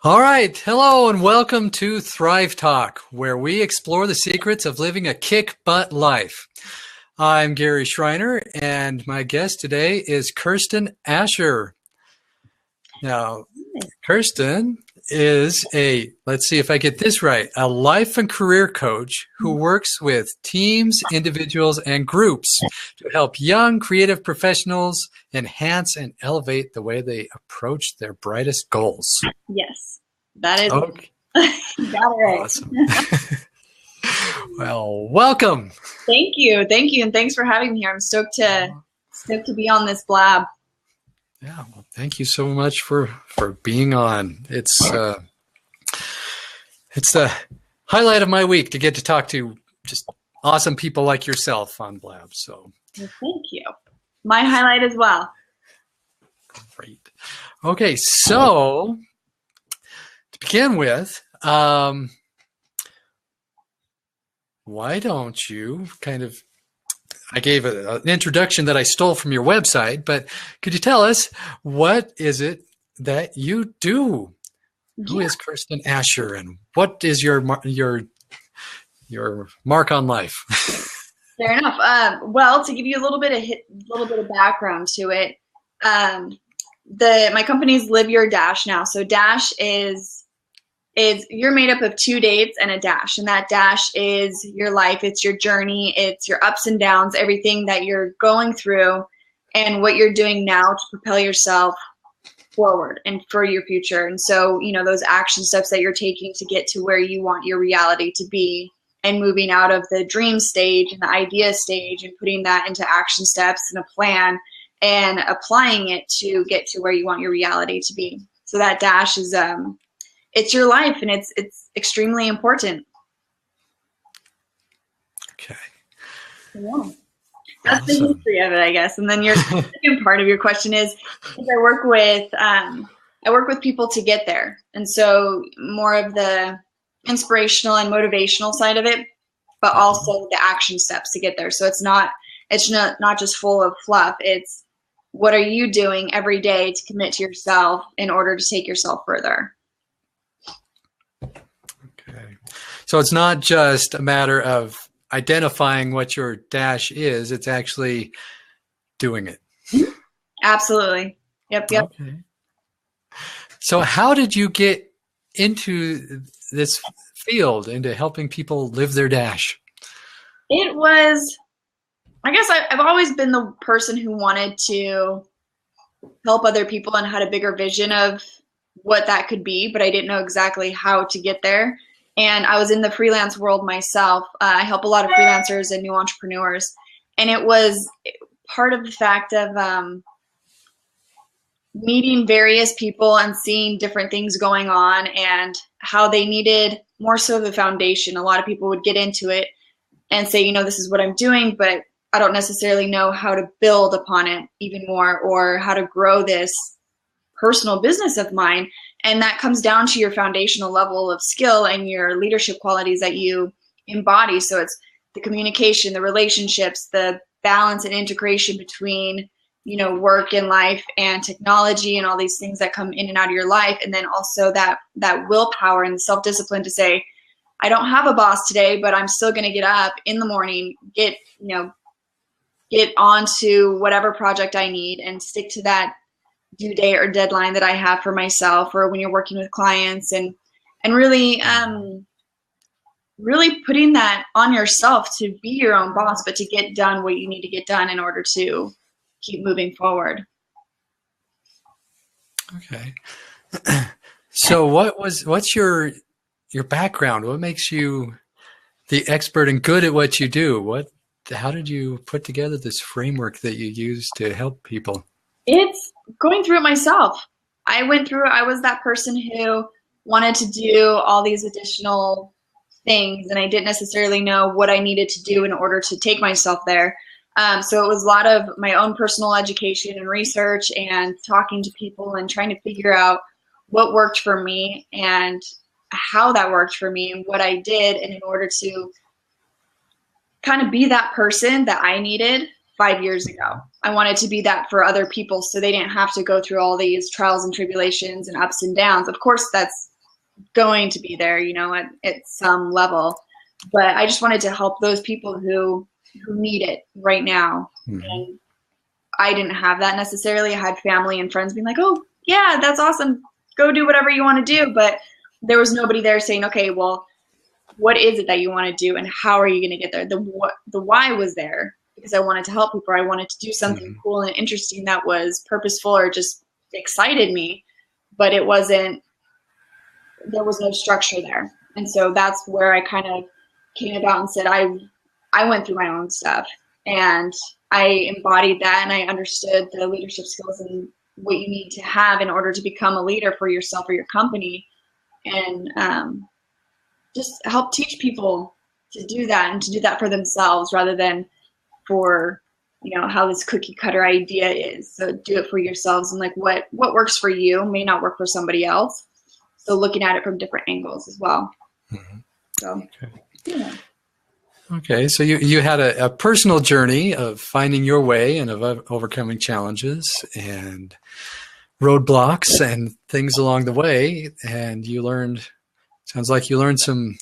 All right. Hello and welcome to Thrive Talk, where we explore the secrets of living a kick butt life. I'm Gary Schreiner, and my guest today is Kirsten Asher. Now, Kirsten is let's see if I get this right, a life and career coach who works with teams, individuals, and groups to help young creative professionals enhance and elevate the way they approach their brightest goals. Yes, that is. Okay. You got it right. Awesome. Well, welcome. Thank you, and thanks for having me here. I'm stoked to be on this blab. Yeah, well, thank you so much for being on. It's the highlight of my week to get to talk to just awesome people like yourself on Blab. So well, thank you. My highlight as well. Great. Okay, so to begin with, why don't you I gave an introduction that I stole from your website, but could you tell us what is it that you do? Yeah. Who is Kirsten Asher, and what is your mark on life? Fair enough. Well, to give you a little bit of background to it, my company's Live Your Dash now. So Dash is you're made up of 2 dates and a dash, and that dash is your life. It's your journey. It's your ups and downs, everything that you're going through and what you're doing now to propel yourself forward and for your future. And so, those action steps that you're taking to get to where you want your reality to be, and moving out of the dream stage and the idea stage and putting that into action steps and a plan and applying it to get to where you want your reality to be. So that dash is it's your life, and it's extremely important. Okay. Yeah. That's awesome. The history of it, I guess. And then your second part of your question is I work with people to get there. And so more of the inspirational and motivational side of it, but also the action steps to get there. So it's not just full of fluff. It's what are you doing every day to commit to yourself in order to take yourself further? Okay. So it's not just a matter of identifying what your dash is, it's actually doing it. Absolutely. Yep. Okay. So how did you get into this field, into helping people live their dash? It was, I guess I've always been the person who wanted to help other people and had a bigger vision of what that could be, but I didn't know exactly how to get there. And I was in the freelance world myself. I help a lot of freelancers and new entrepreneurs. And it was part of the fact of meeting various people and seeing different things going on and how they needed more so the foundation. A lot of people would get into it and say, this is what I'm doing, but I don't necessarily know how to build upon it even more or how to grow this personal business of mine. And that comes down to your foundational level of skill and your leadership qualities that you embody. So it's the communication, the relationships, the balance and integration between, work and life and technology and all these things that come in and out of your life. And then also that willpower and the self-discipline to say, I don't have a boss today, but I'm still going to get up in the morning, get onto whatever project I need and stick to that due date or deadline that I have for myself, or when you're working with clients, and really putting that on yourself to be your own boss, but to get done what you need to get done in order to keep moving forward. Okay. So what's your background? What makes you the expert and good at what you do? How did you put together this framework that you use to help people? It's going through it myself. I was that person who wanted to do all these additional things, and I didn't necessarily know what I needed to do in order to take myself there. So it was a lot of my own personal education and research and talking to people and trying to figure out what worked for me and how that worked for me and what I did, and in order to kind of be that person that I needed 5 years ago. I wanted to be that for other people so they didn't have to go through all these trials and tribulations and ups and downs. Of course, that's going to be there, at some level. But I just wanted to help those people who need it right now. Mm-hmm. And I didn't have that necessarily. I had family and friends being like, oh, yeah, that's awesome. Go do whatever you want to do. But there was nobody there saying, okay, well, what is it that you want to do and how are you going to get there? The why was there because I wanted to help people. I wanted to do something Mm-hmm. cool and interesting that was purposeful or just excited me, but there was no structure there. And so that's where I kind of came about and said, I went through my own stuff and I embodied that and I understood the leadership skills and what you need to have in order to become a leader for yourself or your company, and just help teach people to do that and to do that for themselves rather than for, how this cookie cutter idea is. So do it for yourselves, and like what works for you may not work for somebody else. So looking at it from different angles as well. Mm-hmm. So, okay. Yeah. Okay, so you had a personal journey of finding your way and of overcoming challenges and roadblocks and things along the way, and sounds like you learned some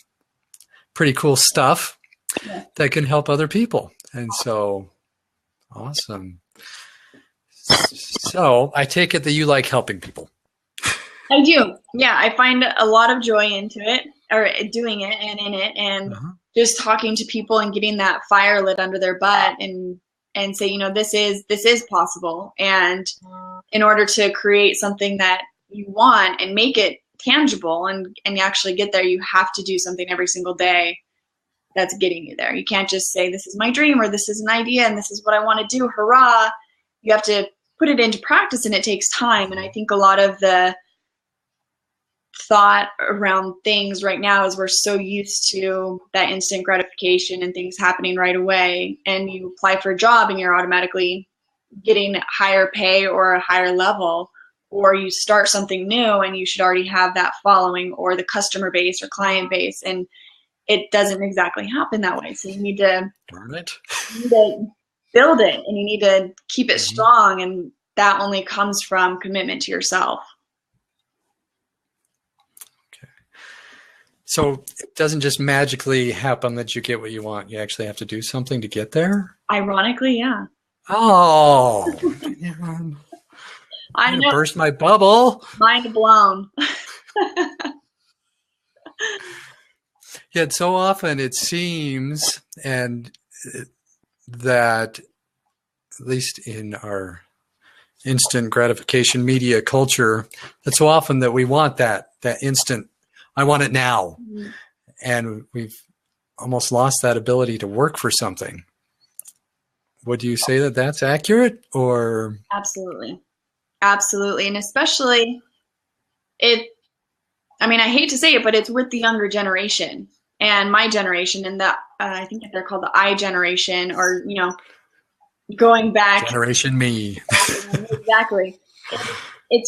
pretty cool stuff that can help other people. And so, awesome. So I take it that you like helping people. I do. Yeah, I find a lot of joy into it, or doing it and in it, and just talking to people and getting that fire lit under their butt and say, this is possible. And in order to create something that you want and make it tangible and you actually get there, you have to do something every single day that's getting you there. You can't just say, this is my dream, or this is an idea, and this is what I want to do. Hurrah. You have to put it into practice, and it takes time. And I think a lot of the thought around things right now is we're so used to that instant gratification and things happening right away, and you apply for a job and you're automatically getting higher pay or a higher level, or you start something new and you should already have that following or the customer base or client base, and it doesn't exactly happen that way. So you need to build it, and you need to keep it strong, and that only comes from commitment to yourself. So it doesn't just magically happen that you get what you want. You actually have to do something to get there? Ironically, yeah. Oh, I know. Burst my bubble. Mind blown. Yet so often it seems, and that at least in our instant gratification media culture, that so often that we want that instant, I want it now. Mm-hmm. And we've almost lost that ability to work for something. Would you say that that's accurate, or? Absolutely. Absolutely. And especially I hate to say it, but it's with the younger generation and my generation, and I think they're called the I generation, or, going back. Generation me. Exactly.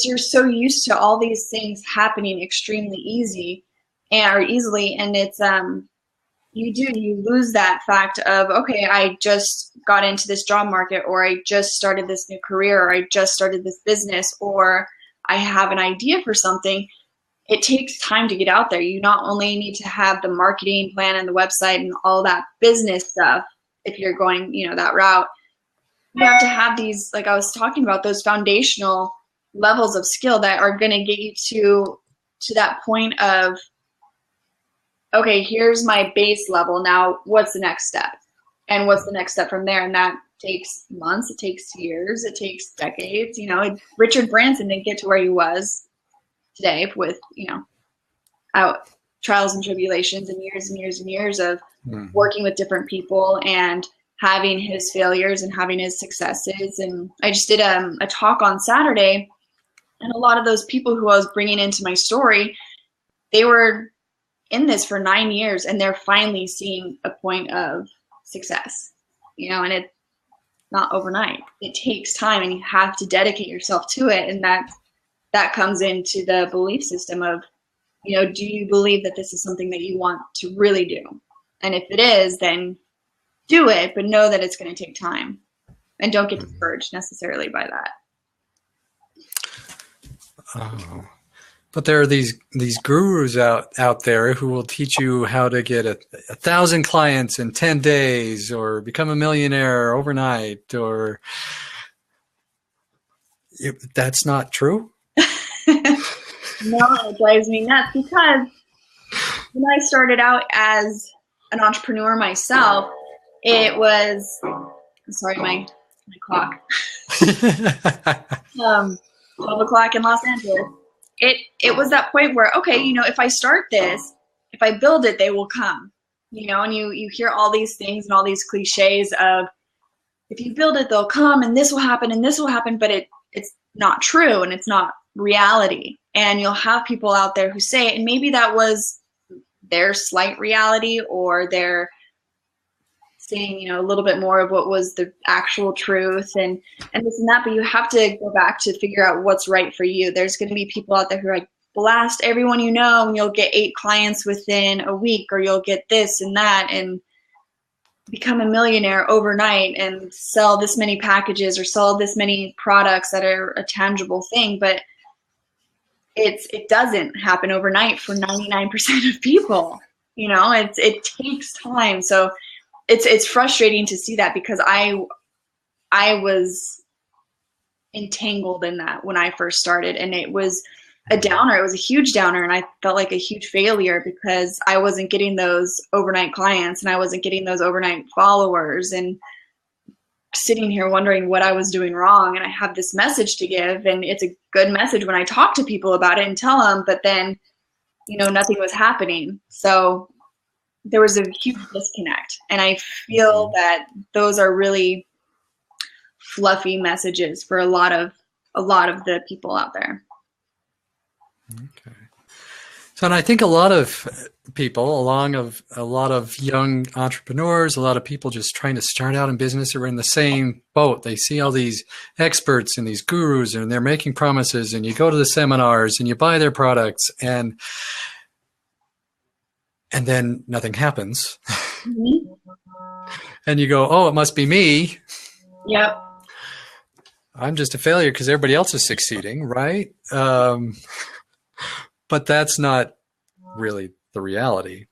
You're so used to all these things happening extremely easily, and it's, you lose that fact of, okay, I just got into this job market, or I just started this new career, or I just started this business, or I have an idea for something. It takes time to get out there. You not only need to have the marketing plan and the website and all that business stuff, if you're going, that route, you have to have these, like I was talking about, those foundational levels of skill that are going to get you to that point of, okay, here's my base level. Now what's the next step? And what's the next step from there? And that takes months, it takes years, it takes decades. Richard Branson didn't get to where he was today with, out trials and tribulations and years and years and years of working with different people and having his failures and having his successes. And I just did a talk on Saturday, and a lot of those people who I was bringing into my story, they were in this for 9 years, and they're finally seeing a point of success, and it's not overnight. It takes time, and you have to dedicate yourself to it. And that comes into the belief system of, do you believe that this is something that you want to really do? And if it is, then do it, but know that it's going to take time, and don't get discouraged necessarily by that. Oh, But there are these gurus out there who will teach you how to get 1,000 clients in 10 days, or become a millionaire overnight, or that's not true. No, it drives me nuts, because when I started out as an entrepreneur myself, it was, sorry, my clock, 12 o'clock in Los Angeles. It was that point where, okay, if I start this, if I build it, they will come, and you hear all these things and all these cliches of, if you build it, they'll come, and this will happen, and this will happen, but it's not true, and it's not reality. And you'll have people out there who say it, and maybe that was their slight reality, or they're saying, a little bit more of what was the actual truth, and this and that, but you have to go back to figure out what's right for you. There's going to be people out there who are like, blast everyone you know, and you'll get 8 clients within a week, or you'll get this and that, and become a millionaire overnight, and sell this many packages, or sell this many products that are a tangible thing. But it doesn't happen overnight for 99% of people. It takes time. So it's frustrating to see that, because I was entangled in that when I first started, and it was a downer. It was a huge downer, and I felt like a huge failure, because I wasn't getting those overnight clients, and I wasn't getting those overnight followers, and sitting here wondering what I was doing wrong. And I have this message to give, and it's a good message when I talk to people about it and tell them, but then, nothing was happening. So there was a huge disconnect. And I feel that those are really fluffy messages for a lot of the people out there. Okay. So, and I think a lot of people, a lot of young entrepreneurs, a lot of people just trying to start out in business are in the same boat. They see all these experts and these gurus, and they're making promises, and you go to the seminars and you buy their products, and then nothing happens. Mm-hmm. And you go, oh, it must be me. Yep. I'm just a failure because everybody else is succeeding, right? But that's not really the reality.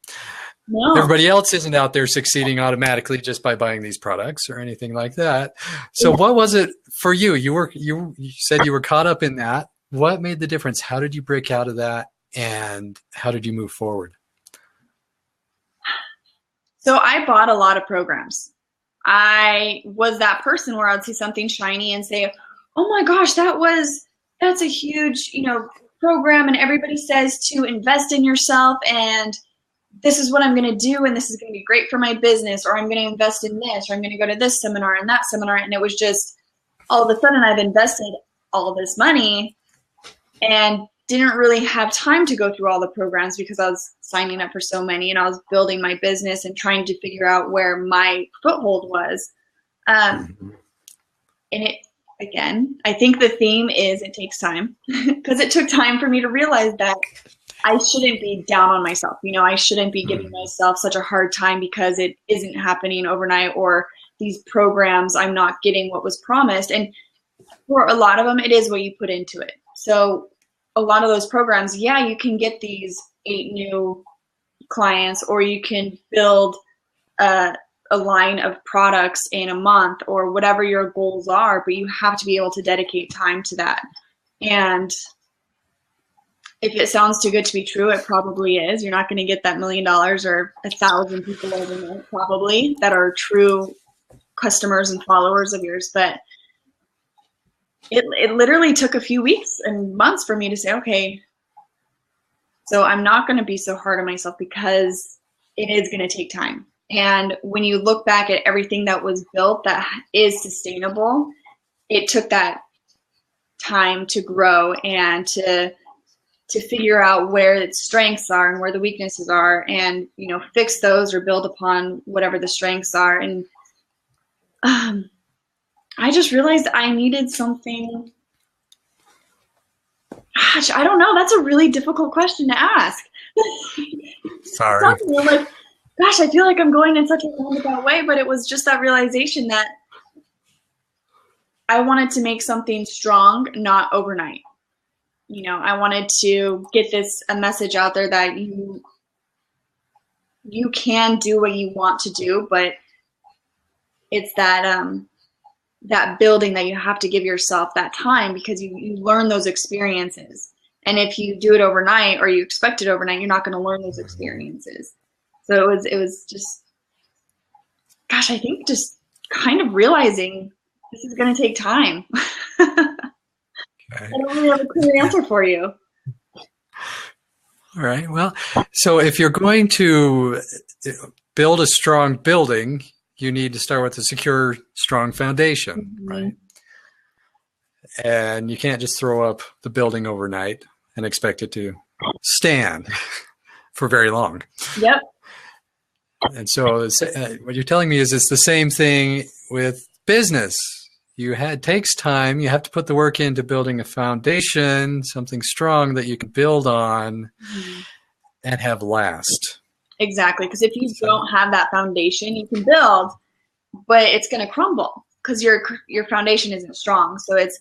No. Everybody else isn't out there succeeding automatically just by buying these products or anything like that. So what was it for you? You said you were caught up in that. What made the difference? How did you break out of that? And how did you move forward? So I bought a lot of programs. I was that person where I'd see something shiny and say, oh my gosh, that's a huge, program, and everybody says to invest in yourself, and this is what I'm going to do, and this is going to be great for my business, or I'm going to invest in this, or I'm going to go to this seminar and that seminar. And it was just, all of a sudden I've invested all this money and didn't really have time to go through all the programs, because I was signing up for so many, and I was building my business and trying to figure out where my foothold was. And again, I think the theme is it takes time, because it took time for me to realize that I shouldn't be down on myself. I shouldn't be giving myself such a hard time because it isn't happening overnight, or these programs, I'm not getting what was promised. And for a lot of them, it is what you put into it. So a lot of those programs, yeah, you can get these 8 new clients, or you can build a line of products in a month, or whatever your goals are, but you have to be able to dedicate time to that. And if it sounds too good to be true, it probably is. You're not going to get that $1 million or 1,000 people overnight, probably, that are true customers and followers of yours. But it literally took a few weeks and months for me to say, okay, so I'm not going to be so hard on myself, because it is going to take time. And when you look back at everything that was built that is sustainable, it took that time to grow and to figure out where its strengths are and where the weaknesses are, and fix those or build upon whatever the strengths are. And I just realized I needed something. Gosh, I don't know. That's a really difficult question to ask. Sorry. Like, gosh, I feel like I'm going in such a roundabout way, but it was just that realization that I wanted to make something strong, not overnight. I wanted to get a message out there that you can do what you want to do, but it's that building that you have to give yourself that time, because you learn those experiences. And if you do it overnight or you expect it overnight, you're not going to learn those experiences. So it was just, gosh, I think just kind of realizing this is going to take time. Okay. I don't really have a clear answer for you. All right. Well, so if you're going to build a strong building, you need to start with a secure, strong foundation, right? And you can't just throw up the building overnight and expect it to stand for very long. Yep. And so what you're telling me is it's the same thing with business. It takes time. You have to put the work into building a foundation, something strong that you can build on and have last. Exactly. Because if you don't have that foundation, you can build, but it's going to crumble because your foundation isn't strong. So it's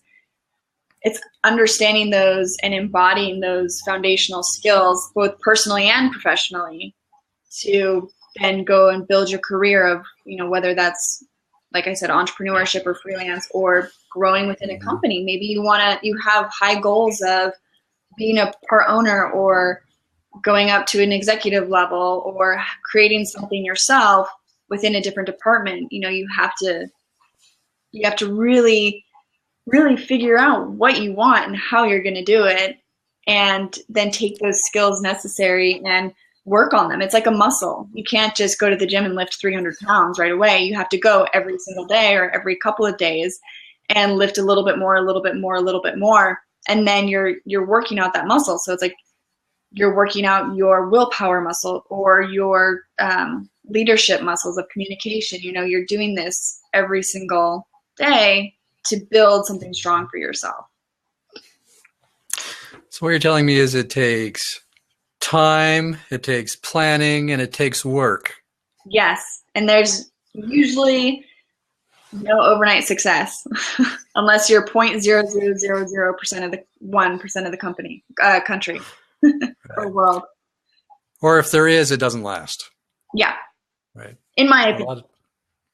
understanding those and embodying those foundational skills, both personally and professionally, to then go and build your career of, whether that's, like I said, entrepreneurship or freelance or growing within a company. Maybe you have high goals of being a part owner or going up to an executive level or creating something yourself within a different department. You have to really, really figure out what you want and how you're going to do it, and then take those skills necessary and work on them. It's like a muscle. You can't just go to the gym and lift 300 pounds right away. You have to go every single day or every couple of days and lift a little bit more, a little bit more, a little bit more. And then you're working out that muscle. So it's like you're working out your willpower muscle or your leadership muscles of communication. You're doing this every single day to build something strong for yourself. So what you're telling me is it takes time, it takes planning, and it takes work. Yes. And there's usually no overnight success unless you're 0.0000% of the 1% of the country or world. Or if there is, it doesn't last. Yeah. Right. In my opinion.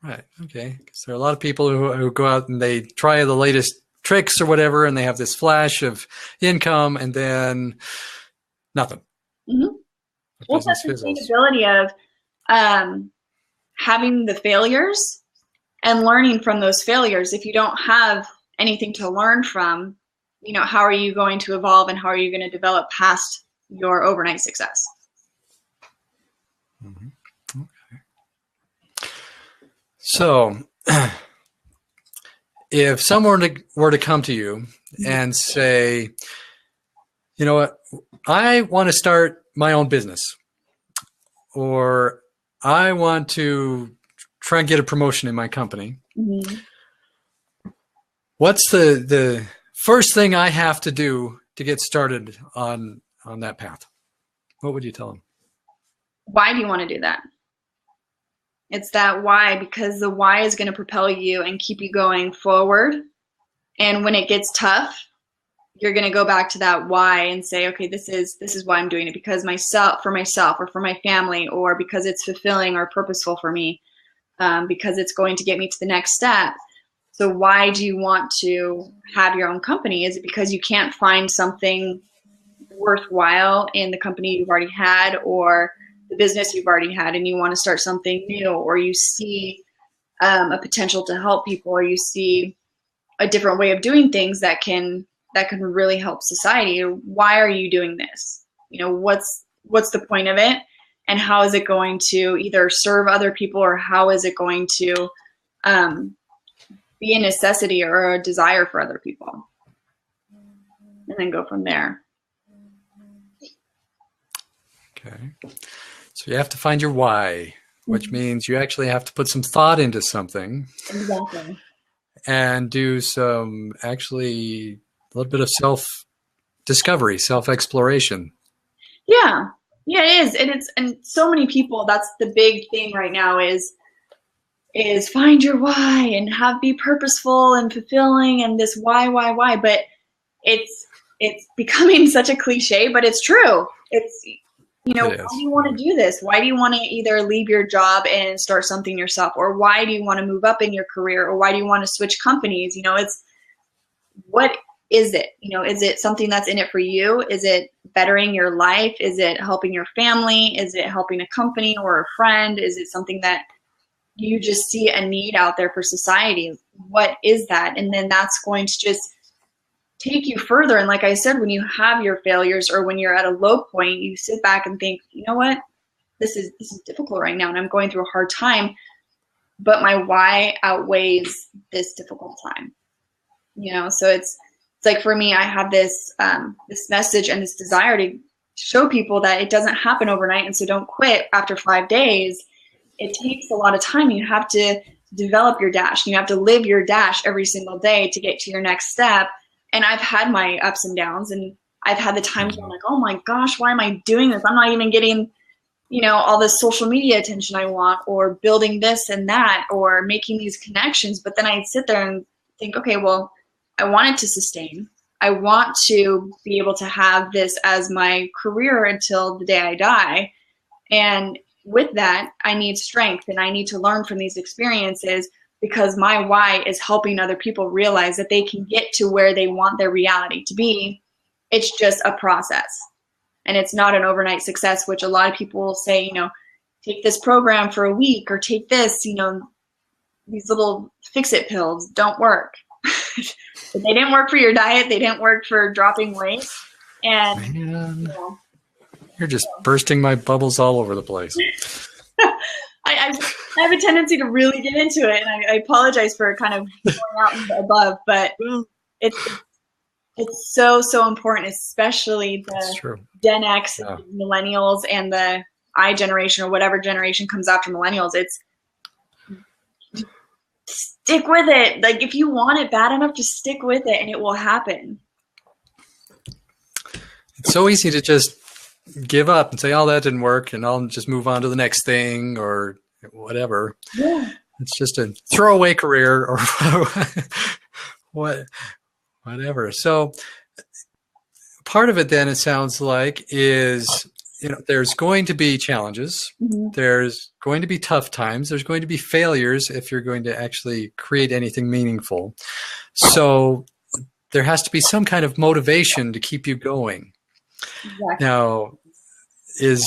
Right. Okay. Because there are a lot of people who go out and they try the latest tricks or whatever, and they have this flash of income, and then nothing. Mm-hmm. Well, that's the sustainability of having the failures and learning from those failures. If you don't have anything to learn from, how are you going to evolve and how are you going to develop past your overnight success? Mm-hmm. Okay. So if someone were to come to you and say, you know what, I want to start my own business, or I want to try and get a promotion in my company. Mm-hmm. What's the first thing I have to do to get started on that path? What would you tell them? Why do you want to do that? It's that why, because the why is going to propel you and keep you going forward. And when it gets tough, you're going to go back to that why and say, okay, this is why I'm doing it, because for myself or for my family, or because it's fulfilling or purposeful for me, because it's going to get me to the next step. So why do you want to have your own company? Is it because you can't find something worthwhile in the company you've already had or the business you've already had, and you want to start something new, or you see a potential to help people, or you see a different way of doing things that can really help society? Why are you doing this? What's the point of it, and how is it going to either serve other people, or how is it going to be a necessity or a desire for other people? And then go from there. Okay. So you have to find your why, which means you actually have to put some thought into something. Exactly. And do some a little bit of self-discovery, self-exploration. Yeah, it is. And so many people, that's the big thing right now is find your why and be purposeful and fulfilling and this why. But it's it's becoming such a cliche, but it's true. It's, why It do is. you want to do this? Why do you want to either leave your job and start something yourself? Or why do you want to move up in your career? Or why do you want to switch companies? It's, what is it? Is it something that's in it for you? Is it bettering your life? Is it helping your family? Is it helping a company or a friend? Is it something that you just see a need out there for society? What is that? And then that's going to just take you further. And like I said, when you have your failures or when you're at a low point, you sit back and think, you know what? This is difficult right now and I'm going through a hard time, but my why outweighs this difficult time. So it's like, for me, I have this this message and this desire to show people that it doesn't happen overnight, and so don't quit after 5 days. It takes a lot of time. You have to develop your dash. You have to live your dash every single day to get to your next step. And I've had my ups and downs, and I've had the times where I'm like, oh my gosh, why am I doing this? I'm not even getting, all this social media attention I want, or building this and that, or making these connections. But then I'd sit there and think, okay, well, I want it to sustain. I want to be able to have this as my career until the day I die. And with that, I need strength, and I need to learn from these experiences, because my why is helping other people realize that they can get to where they want their reality to be. It's just a process, and it's not an overnight success, which a lot of people will say, take this program for a week, or take this, these little fix-it pills don't work. They didn't work for your diet. They didn't work for dropping weight. And Man, you're just bursting my bubbles all over the place. I have a tendency to really get into it, and I apologize for kind of going out and above, but it's so important, especially the Gen X, and millennials, and the I generation, or whatever generation comes after millennials. It's stick with it. Like, if you want it bad enough, just stick with it and it will happen. It's so easy to just give up and say, oh, that didn't work, and I'll just move on to the next thing or whatever. Yeah. It's just a throwaway career or whatever. So part of it then, it sounds like, is, there's going to be challenges. Mm-hmm. There's going to be tough times. There's going to be failures if you're going to actually create anything meaningful. So there has to be some kind of motivation to keep you going. Exactly. Now, is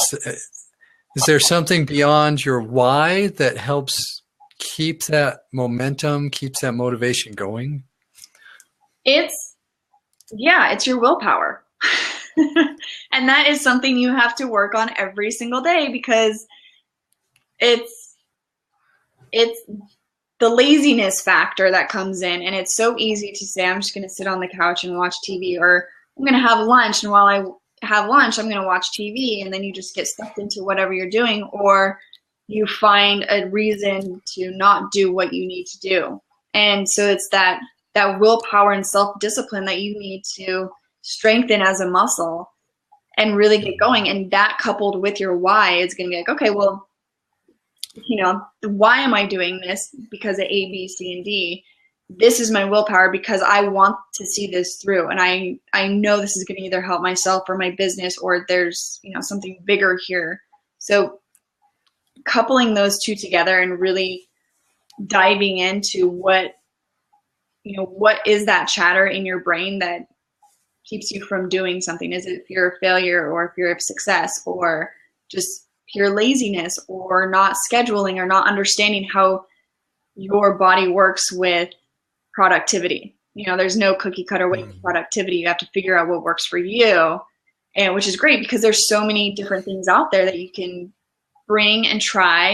there something beyond your why that helps keep that momentum, keeps that motivation going? It's your willpower. And that is something you have to work on every single day, because it's the laziness factor that comes in. And it's so easy to say, I'm just going to sit on the couch and watch TV, or I'm going to have lunch, and while I have lunch, I'm going to watch TV. And then you just get sucked into whatever you're doing, or you find a reason to not do what you need to do. And so it's that willpower and self-discipline that you need to strengthen as a muscle and really get going. And that, coupled with your why, is going to be like, okay, well, why am I doing this? Because of A, B, C, and D. This is my willpower because I want to see this through. And I know this is going to either help myself or my business, or there's, something bigger here. So coupling those two together and really diving into what is that chatter in your brain that keeps you from doing something? Is it fear of failure, or fear of success, or just pure laziness, or not scheduling, or not understanding how your body works with productivity? There's no cookie cutter way for productivity. You have to figure out what works for you, and which is great, because there's so many different things out there that you can bring and try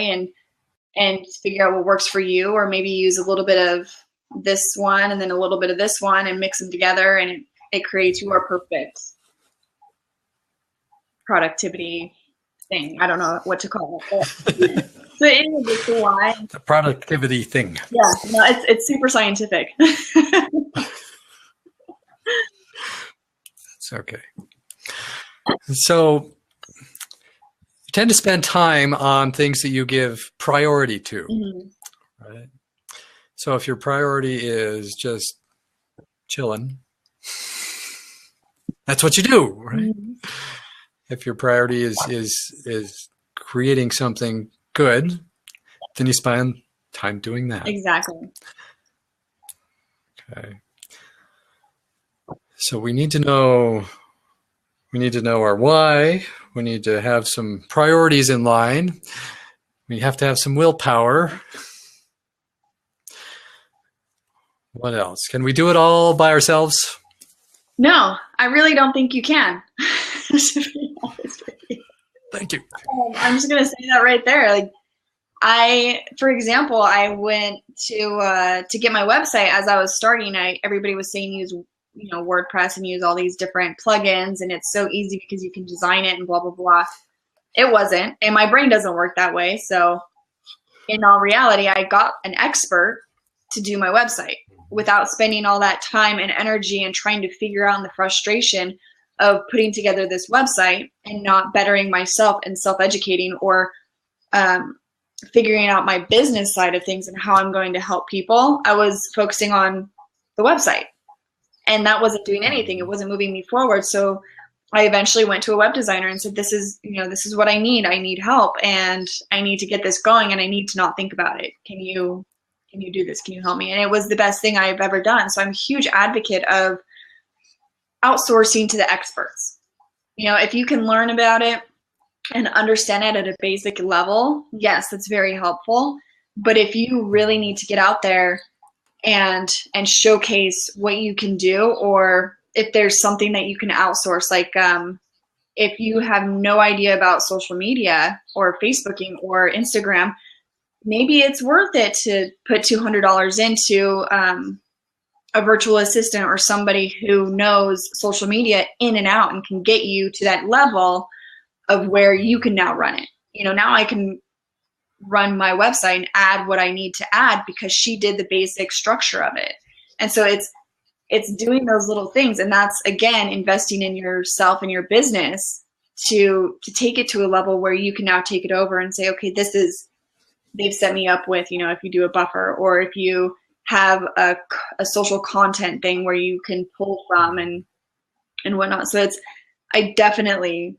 and figure out what works for you, or maybe use a little bit of this one and then a little bit of this one and mix them together, and it creates your perfect productivity thing. I don't know what to call it. So anyway, it's the why. The productivity thing. Yeah, no, it's super scientific. It's okay. So you tend to spend time on things that you give priority to, right? So if your priority is just chilling, That's what you do, right? Mhm. If your priority is creating something good, then you spend time doing that. Exactly. Okay. So we need to know our why. We need to have some priorities in line. We have to have some willpower. What else? Can we do it all by ourselves? No, I really don't think you can. To be honest with you. Thank you. I'm just gonna say that right there. Like for example, I went to get my website as I was starting. Everybody was saying use WordPress and use all these different plugins, and it's so easy because you can design it and blah blah blah. It wasn't, and my brain doesn't work that way. So in all reality, I got an expert to do my website without spending all that time and energy and trying to figure out the frustration of putting together this website and not bettering myself and self-educating or figuring out my business side of things and how I'm going to help people. I was focusing on the website, and that wasn't doing anything. It wasn't moving me forward. So I eventually went to a web designer and said, this is what I need. I need help, and I need to get this going, and I need to not think about it. Can you do this? Can you help me? And it was the best thing I've ever done. So I'm a huge advocate of outsourcing to the experts. If you can learn about it and understand it at a basic level, yes, that's very helpful. But if you really need to get out there and showcase what you can do, or if there's something that you can outsource, like if you have no idea about social media or Facebooking or Instagram, maybe it's worth it to put $200 into a virtual assistant or somebody who knows social media in and out and can get you to that level of where you can now run it. Now I can run my website and add what I need to add because she did the basic structure of it. And so it's doing those little things. And that's, again, investing in yourself and your business to take it to a level where you can now take it over and say, okay, they've set me up with, if you do a buffer, or if you have a social content thing where you can pull from and whatnot. So I definitely,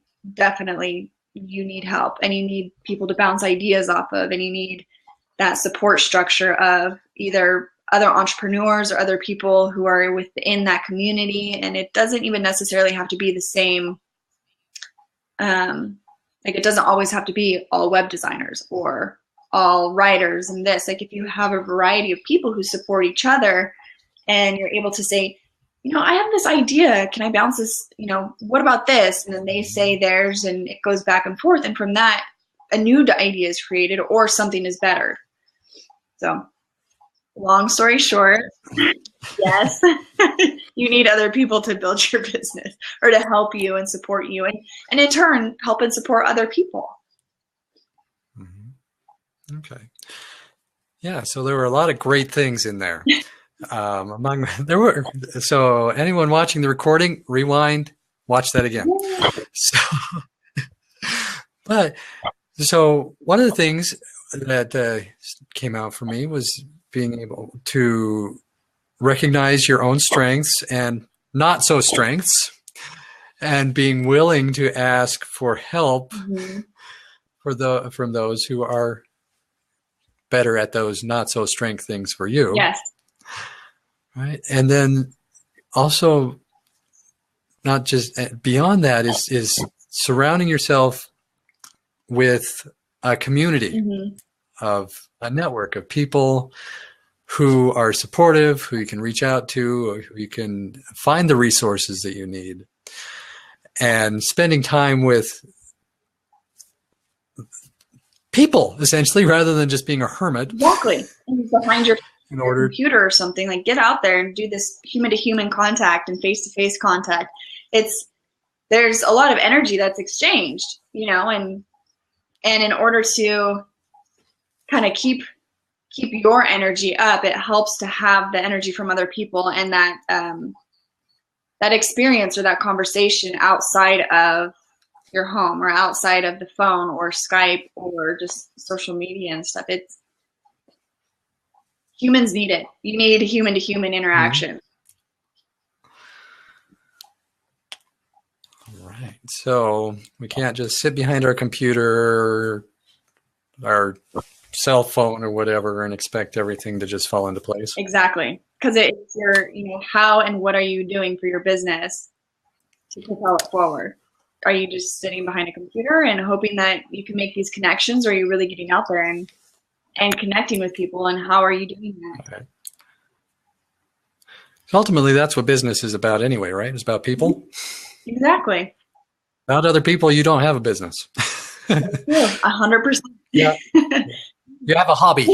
you need help, and you need people to bounce ideas off of, and you need that support structure of either other entrepreneurs or other people who are within that community. And it doesn't even necessarily have to be the same. It doesn't always have to be all web designers or all writers and this. If you have a variety of people who support each other, and you're able to say, I have this idea. Can I bounce this? What about this? And then they say theirs, and it goes back and forth. And from that, a new idea is created, or something is better. So, long story short, yes, you need other people to build your business or to help you and support you, and in turn, help and support other people. Mm-hmm. Okay. Yeah. So there were a lot of great things in there. So anyone watching the recording, rewind, watch that again. So one of the things that came out for me was being able to recognize your own strengths and not so strengths, and being willing to ask for help from those who are better at those not so strength things for you. Yes. Right. And then also, not just beyond that, is surrounding yourself with a community of a network of people who are supportive, who you can reach out to, who you can find the resources that you need, and spending time with people, essentially, rather than just being a hermit. Exactly. And behind your computer or something, get out there and do this human-to-human contact and face-to-face contact. There's a lot of energy that's exchanged, and in order to kind of keep your energy up, it helps to have the energy from other people, and that experience or that conversation outside of your home or outside of the phone or Skype or just social media and stuff. Humans need it. You need human-to-human interaction. So we can't just sit behind our computer, our cell phone or whatever and expect everything to just fall into place. Exactly. Because it's your, how and what are you doing for your business to propel it forward? Are you just sitting behind a computer and hoping that you can make these connections, or are you really getting out there and connecting with people, and how are you doing that? Okay. So ultimately, that's what business is about anyway, right? It's about people. Exactly. Without other people, you don't have a business. 100%. Yeah. You have a hobby.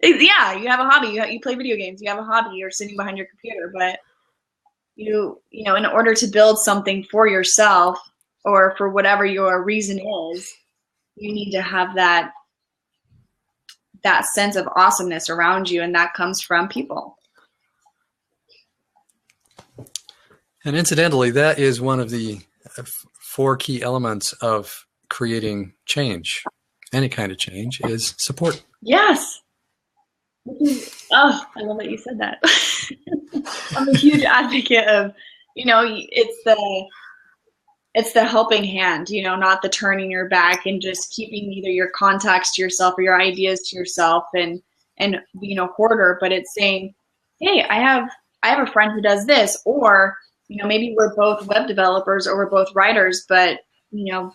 Yeah, you have a hobby. You play video games. You have a hobby. You're sitting behind your computer, but you know, in order to build something for yourself or for whatever your reason is, you need to have that sense of awesomeness around you, and that comes from people. And incidentally, that is one of the 4 key elements of creating change. Any kind of change is support. Yes. I love that you said that. I'm a huge advocate of, it's the helping hand, not the turning your back and just keeping either your contacts to yourself or your ideas to yourself and being a hoarder, but it's saying, hey, I have a friend who does this, or, maybe we're both web developers or we're both writers, but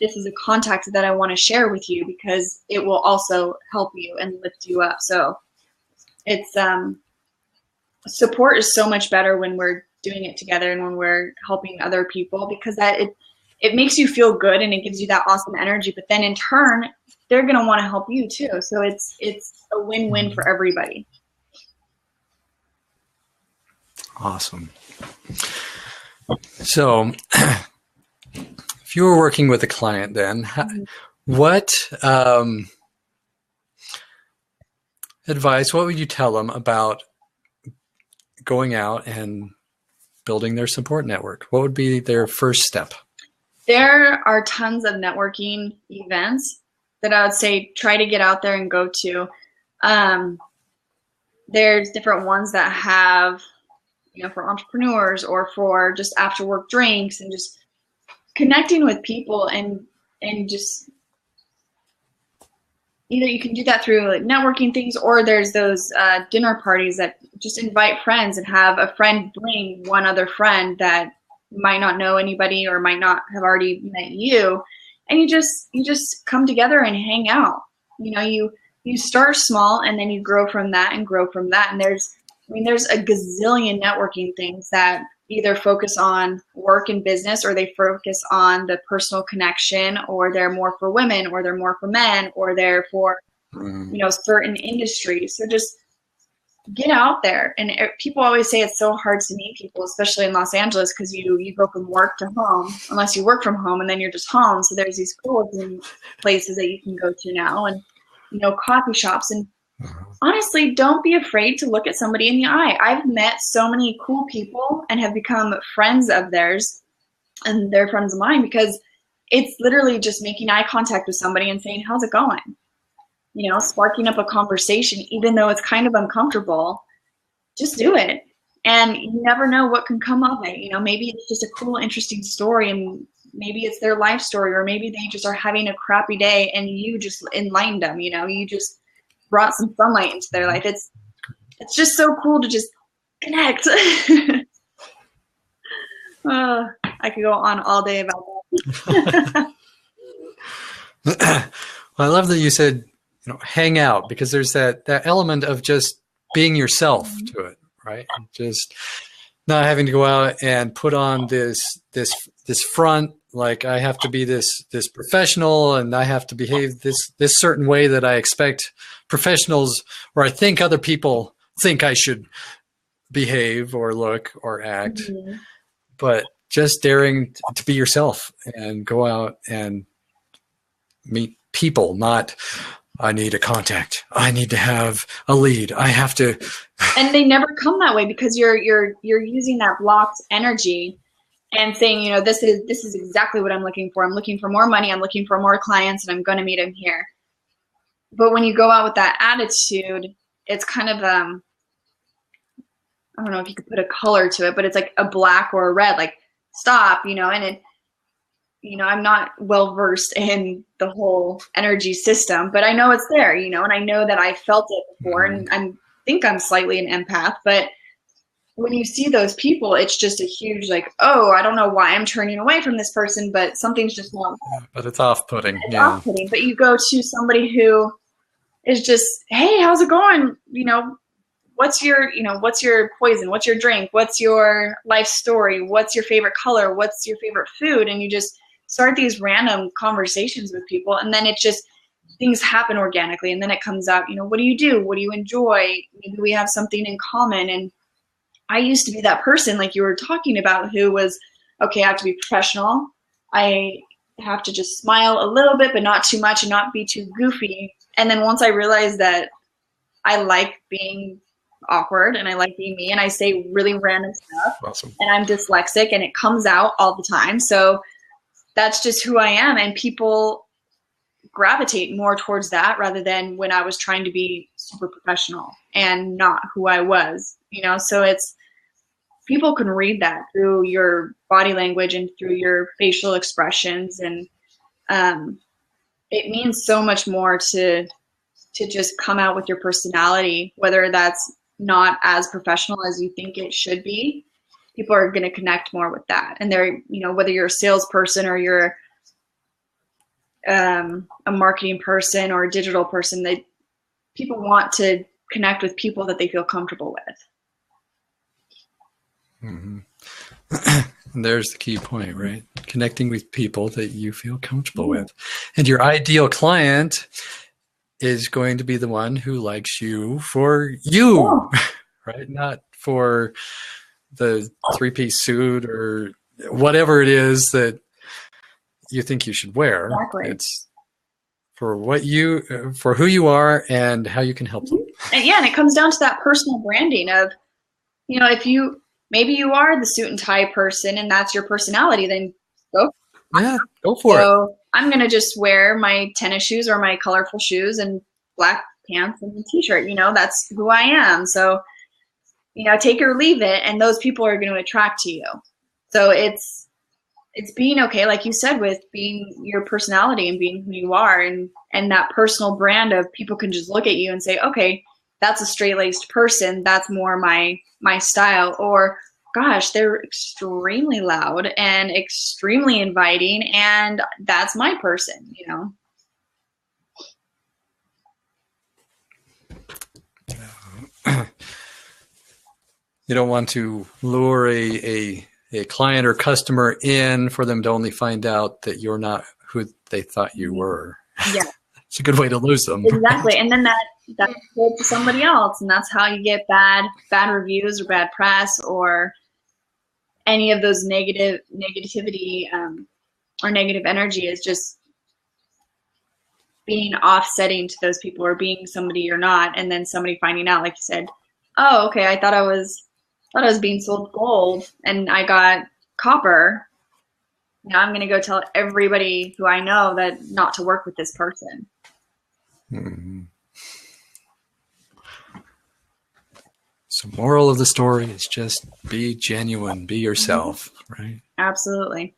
this is a contact that I want to share with you because it will also help you and lift you up. So it's support is so much better when we're doing it together and when we're helping other people, because it makes you feel good and it gives you that awesome energy. But then in turn, they're going to want to help you too. So it's a win-win for everybody. Awesome. So if you were working with a client then, what advice, what would you tell them about going out and building their support network? What would be their first step? There are tons of networking events that I would say try to get out there and go to. There's different ones that have, for entrepreneurs or for just after work drinks and just connecting with people and just either you can do that through like networking things, or there's those dinner parties that just invite friends and have a friend bring one other friend that might not know anybody or might not have already met you, and you just come together and hang out. You start small and then you grow from that and grow from that. And there's a gazillion networking things that either focus on work and business, or they focus on the personal connection, or they're more for women, or they're more for men, or they're for certain industries. So just get out there. And people always say it's so hard to meet people, especially in Los Angeles, because you go from work to home, unless you work from home, and then you're just home. So there's these co-working places that you can go to now, and coffee shops. And honestly, don't be afraid to look at somebody in the eye. I've met so many cool people and have become friends of theirs, and they're friends of mine, because it's literally just making eye contact with somebody and saying, how's it going? Sparking up a conversation, even though it's kind of uncomfortable. Just do it. And you never know what can come of it. Maybe it's just a cool, interesting story, and maybe it's their life story, or maybe they just are having a crappy day and you just enlightened them. You just brought some sunlight into their life. It's just so cool to just connect. I could go on all day about that. Well, I love that you said, hang out, because there's that element of just being yourself to it, right? Just not having to go out and put on this front, like I have to be this professional and I have to behave this certain way that I expect professionals, or I think other people think I should behave or look or act. Mm-hmm. But just daring to be yourself and go out and meet people, not I need a contact, I need to have a lead, I have to. And they never come that way, because you're using that blocked energy and saying, this is exactly what I'm looking for. I'm looking for more money, I'm looking for more clients, and I'm going to meet them here. But when you go out with that attitude, it's kind of I don't know if you could put a color to it, but it's like a black or a red, like stop, and I'm not well versed in the whole energy system, but I know it's there, and I know that I felt it before, and I think I'm slightly an empath, but when you see those people, it's just a huge like, oh, I don't know why I'm turning away from this person, but something's just not. But it's off-putting. It's off-putting. But you go to somebody who is just, hey, how's it going? What's your poison? What's your drink? What's your life story? What's your favorite color? What's your favorite food? And you just start these random conversations with people, and then it just, things happen organically, and then it comes out, what do you do? What do you enjoy? Maybe we have something in common. And I used to be that person like you were talking about who was, okay, I have to be professional. I have to just smile a little bit, but not too much and not be too goofy. And then once I realized that I like being awkward and I like being me and I say really random stuff. Awesome. And I'm dyslexic and it comes out all the time. So that's just who I am. And people gravitate more towards that rather than when I was trying to be super professional and not who I was, so it's, people can read that through your body language and through your facial expressions. And it means so much more to just come out with your personality, whether that's not as professional as you think it should be. People are going to connect more with that. And they're, whether you're a salesperson or you're a marketing person or a digital person, people want to connect with people that they feel comfortable with. Mm-hmm. And there's the key point, right? Connecting with people that you feel comfortable with. And your ideal client is going to be the one who likes you for you, right? Not for the three-piece suit or whatever it is that you think you should wear. Exactly. It's for for who you are and how you can help them. And it comes down to that personal branding of, if maybe you are the suit and tie person and that's your personality, then go. Yeah, go for it. So I'm going to just wear my tennis shoes or my colorful shoes and black pants and a t-shirt, that's who I am. So, take it or leave it. And those people are going to attract to you. So it's being okay, like you said, with being your personality and being who you are, and that personal brand of people can just look at you and say, okay, that's a straight-laced person. That's more my style. Or, gosh, they're extremely loud and extremely inviting, and that's my person, You don't want to lure a client or customer in for them to only find out that you're not who they thought you were. Yeah. It's a good way to lose them. Exactly. And then that's sold to somebody else. And that's how you get bad reviews or bad press or any of those negativity or negative energy, is just being offsetting to those people or being somebody you're not. And then somebody finding out, like you said, oh, okay, I thought I was being sold gold and I got copper. Now I'm going to go tell everybody who I know that not to work with this person. Mm-hmm. So moral of the story is just be genuine, be yourself, right? Absolutely.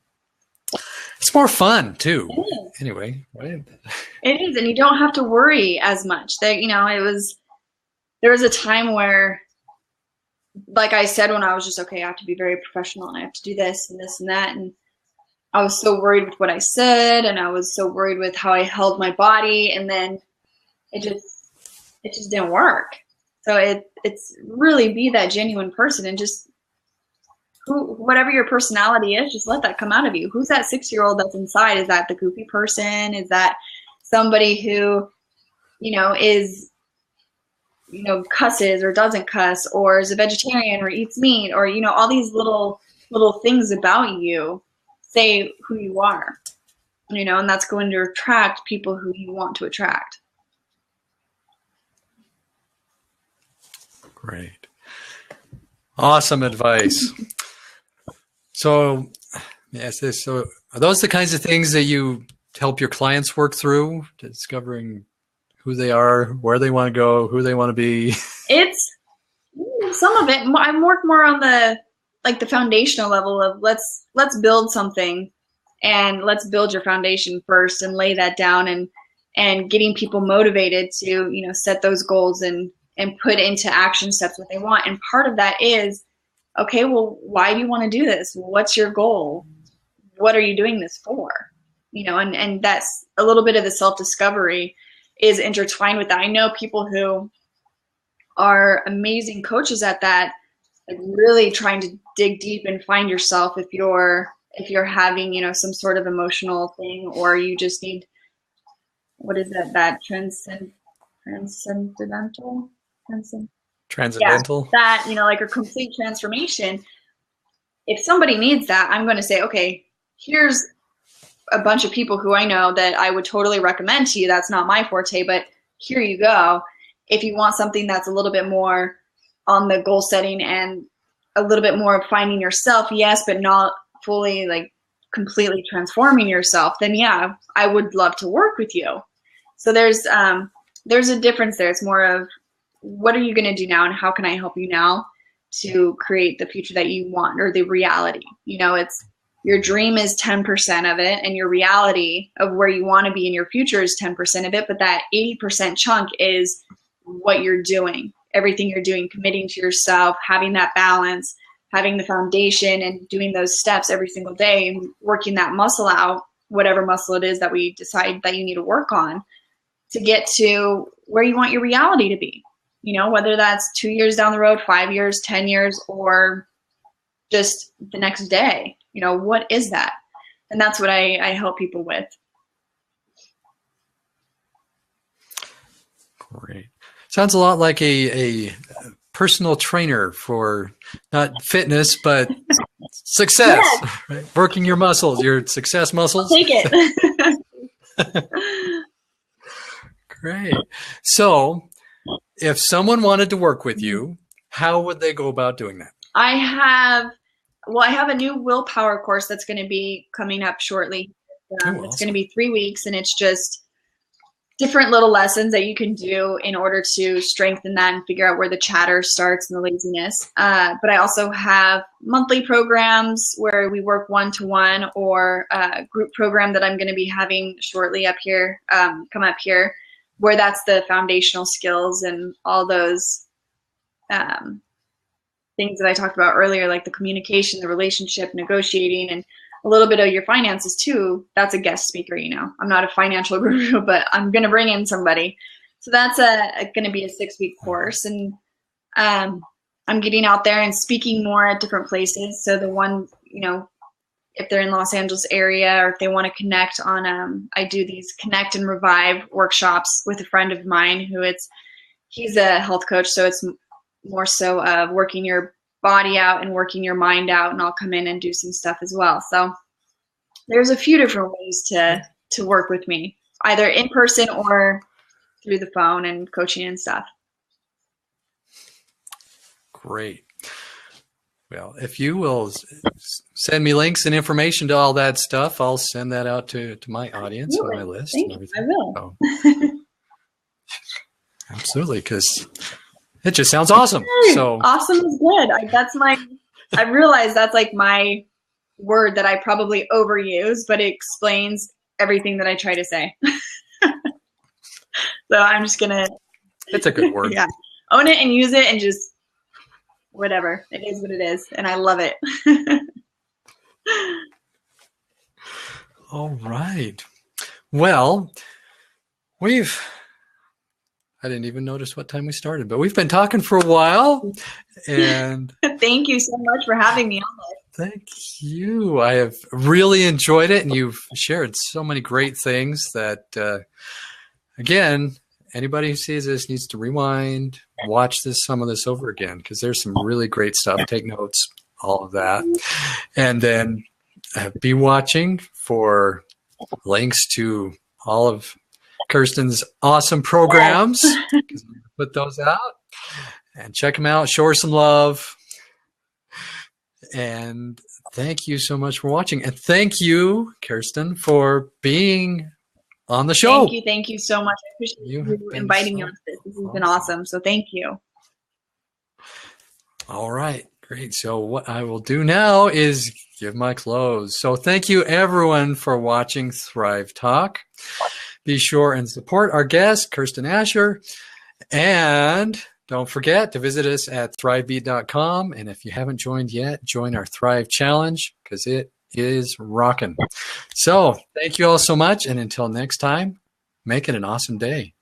It's more fun too. Anyway, right? It is, and you don't have to worry as much. That there was a time where, like I said, when I was just, okay, I have to be very professional and I have to do this and this and that, and I was so worried with what I said, and I was so worried with how I held my body, and then it just didn't work. So it's really be that genuine person, and just whatever your personality is, just let that come out of you. Who's that 6-year-old that's inside? Is that the goofy person? Is that somebody who, is, cusses or doesn't cuss, or is a vegetarian or eats meat, or, all these little things about you say who you are, and that's going to attract people who you want to attract. Great. Awesome advice. So, yes, so are those the kinds of things that you help your clients work through, discovering who they are, where they want to go, who they want to be? It's some of it. I work more on the foundational level of let's build something, and let's build your foundation first and lay that down, and getting people motivated to, you know, set those goals and put into action steps what they want. And part of that is, okay, well, why do you want to do this? What's your goal? What are you doing this for? You know, and that's a little bit of the self-discovery is intertwined with that. I know people who are amazing coaches at that, like really trying to dig deep and find yourself if you're having, you know, some sort of emotional thing, or you just need, what is that transcendental? Transcendental? Yeah, that, you know, like a complete transformation. If somebody needs that, I'm going to say, okay, here's a bunch of people who I know that I would totally recommend to you. That's not my forte, but here you go. If you want something that's a little bit more on the goal setting and a little bit more of finding yourself, yes, but not fully like completely transforming yourself, then yeah, I would love to work with you. So there's a difference there. It's more of, what are you going to do now, and how can I help you now to create the future that you want, or the reality? You know, it's, your dream is 10% of it, and your reality of where you want to be in your future is 10% of it. But that 80% chunk is what you're doing, everything you're doing, committing to yourself, having that balance, having the foundation, and doing those steps every single day and working that muscle out, whatever muscle it is that we decide that you need to work on to get to where you want your reality to be. You know, whether that's 2 years down the road, 5 years, 10 years, or just the next day. You know, what is that? And that's what I help people with. Great. Sounds a lot like a personal trainer for not fitness, but success, Yes. right? Working your muscles, your success muscles. I'll take it. Great. So if someone wanted to work with you, how would they go about doing that? I have a new willpower course that's going to be coming up shortly. Awesome. It's going to be 3 weeks, and it's just different little lessons that you can do in order to strengthen that and figure out where the chatter starts and the laziness. But I also have monthly programs where we work one-to-one, or a group program that I'm going to be having shortly up here, come up here, where that's the foundational skills and all those things that I talked about earlier, like the communication, the relationship, negotiating, and a little bit of your finances too. That's a guest speaker, you know. I'm not a financial guru, but I'm going to bring in somebody. So that's going to be a 6-week course. And I'm getting out there and speaking more at different places. So the one, you know, if they're in Los Angeles area, or if they want to connect on, I do these Connect and Revive workshops with a friend of mine he's a health coach. So it's more so of working your body out and working your mind out, and I'll come in and do some stuff as well. So there's a few different ways to work with me, either in person or through the phone and coaching and stuff. Great. Well, if you will send me links and information to all that stuff, I'll send that out to my audience and my list and everything. I will. So, absolutely, because it just sounds awesome. So awesome is good. I realize that's like my word that I probably overuse, but it explains everything that I try to say. So I'm just gonna. It's a good word. Yeah, own it and use it, and just whatever. It is what it is, and I love it. All right. Well, I didn't even notice what time we started, but we've been talking for a while. And thank you so much for having me on this. Thank you. I have really enjoyed it, and you've shared so many great things that, again, anybody who sees this needs to rewind, watch some of this over again, because there's some really great stuff. Take notes, all of that. And then be watching for links to all of Kirsten's awesome programs. Put those out and check them out. Show her some love. And thank you so much for watching. And thank you, Kirsten, for being on the show. Thank you so much. I appreciate you inviting me on this. This has been awesome. So thank you. All right. Great. So what I will do now is give my close. So thank you everyone for watching Thrive Talk. Be sure and support our guest, Kirsten Asher. And don't forget to visit us at thrivebeat.com. And if you haven't joined yet, join our Thrive Challenge because it is rocking. So thank you all so much. And until next time, make it an awesome day.